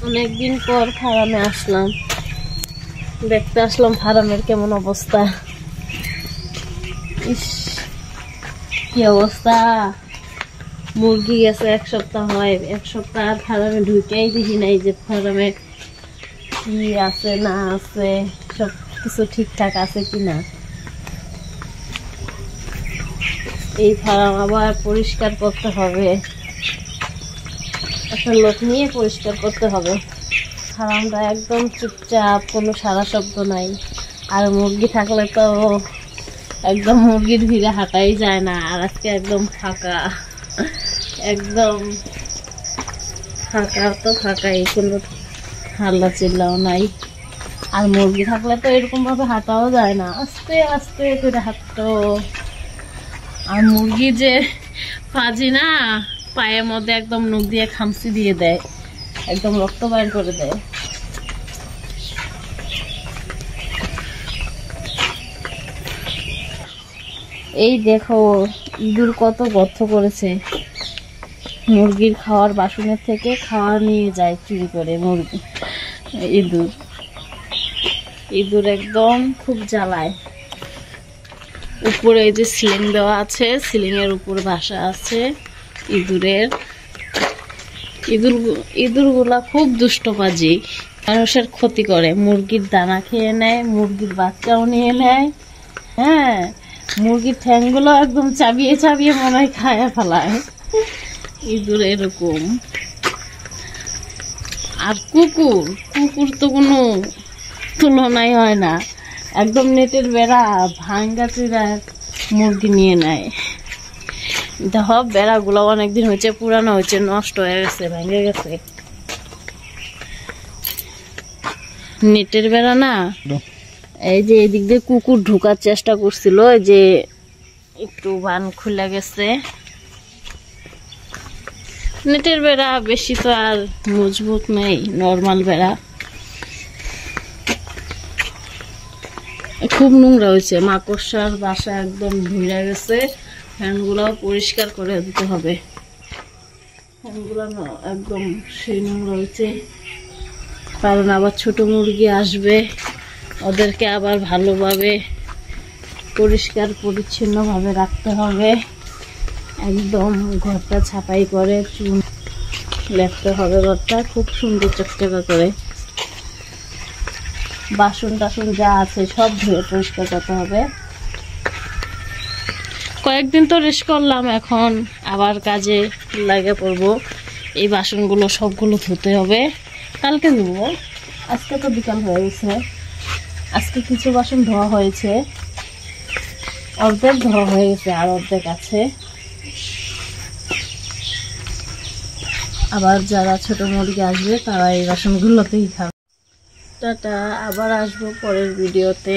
অনেকদিন পর ফার্মে আসলাম, দেখতে আসলাম ফার্মের কেমন অবস্থা। ইস কি অবস্থা, মুরগি গেছে 1 সপ্তাহ হয়, 1 সপ্তাহ ফার্মে ঢুকেই দেখি নাই যে ফার্মে কি আছে না আছে, সব কিছু ঠিকঠাক আছে কিনা। এই ফার্ম আবার পরিষ্কার করতে হবে, একটা লোক নিয়ে পরিষ্কার করতে হবে। ফার্মটা একদম চুপচাপ, কোনো সারা শব্দ নাই। আর মুরগি থাকলে তো একদম মুরগির ভিড়ে হাঁটাই যায় না। আর আজকে একদম ফাঁকা, একদম ফাঁকা তো ফাঁকাই, কোনো হাল্লা চিল্লাও নাই। আর মুরগি থাকলে তো এরকম ভাবে হাঁটাও যায় না, আস্তে আস্তে করে হাঁটতো। আর মুরগি যে পাজি না, পায়ের মধ্যে একদম নখ দিয়ে খামচি দিয়ে দেয়, একদম রক্ত বাইর করে দেয়। এই দেখো ইঁদুর কত গর্ত করেছে, মুরগির খাওয়ার বাসনের থেকে খাওয়া নিয়ে যায় চুরি করে মুরগি। ইঁদুর ইঁদুর একদম খুব জ্বালায়। উপরে এই যে সিলিং দেওয়া আছে, সিলিং এর উপর বাসা আছে ইঁদুরের। ইঁদুরগুলা খুব দুষ্টবাজি, মানুষের ক্ষতি করে, মুরগির দানা খেয়ে নেয়, মুরগির বাচ্চাও নিয়ে নেয়। হ্যাঁ, মুরগির ঠ্যাংগুলো একদম চাবিয়ে চাবিয়ে মনে হয় খায়া ফেলায় ইঁদুর এরকম। আর কুকুর তো কোনো তুলনাই হয় না, একদম নেটের বেড়া ভাঙ্গা চুরা মুরগি নিয়ে নেয়। দেখো বেড়াগুলো অনেকদিন হয়েছে, পুরানো হয়েছে, নষ্ট হয়ে গেছে, ভেঙে গেছে। নেটের বেড়া না, এই যে এদিক দিয়ে কুকুর ঢোকার চেষ্টা করছিল, যে একটু বান খুলে গেছে। নেটের বেড়া বেশি তো আর মজবুত নেই, নর্মাল বেড়া। খুব নোংরা হয়েছে, মাকড়সার বাসা একদম ভিড়ে গেছে। ফ্যানগুলাও পরিষ্কার করে দিতে হবে, ফ্যানগুলো একদম সেই নোংরা হয়েছে। কারণ আবার ছোট মুরগি আসবে, ওদেরকে আবার ভালোভাবে পরিষ্কার পরিচ্ছন্ন ভাবে রাখতে হবে। একদম ঘরটা ছাপাই করে চুন লেপতে হবে, ঘরটা খুব সুন্দর চকচকা করে। বাসন টাসন যা আছে সব ধুয়ে পরিষ্কার করতে হবে। কয়েকদিন তো রেস্ট করলাম, এখন আবার কাজে লাগে পড়বো। এই বাসনগুলো সবগুলো ধুতে হবে, কালকে ধুবো। আজকে তো বিকাল হয়ে গেছে, আজকে কিছু বাসন ধোয়া হয়েছে, অর্ধেক ধোয়া হয়ে গেছে, আর অর্ধেক আছে। আবার যারা ছোট মুরগি আসবে তারা এই বাসনগুলোতেই খাবে। টাটা, আবার আসবো পরের ভিডিওতে।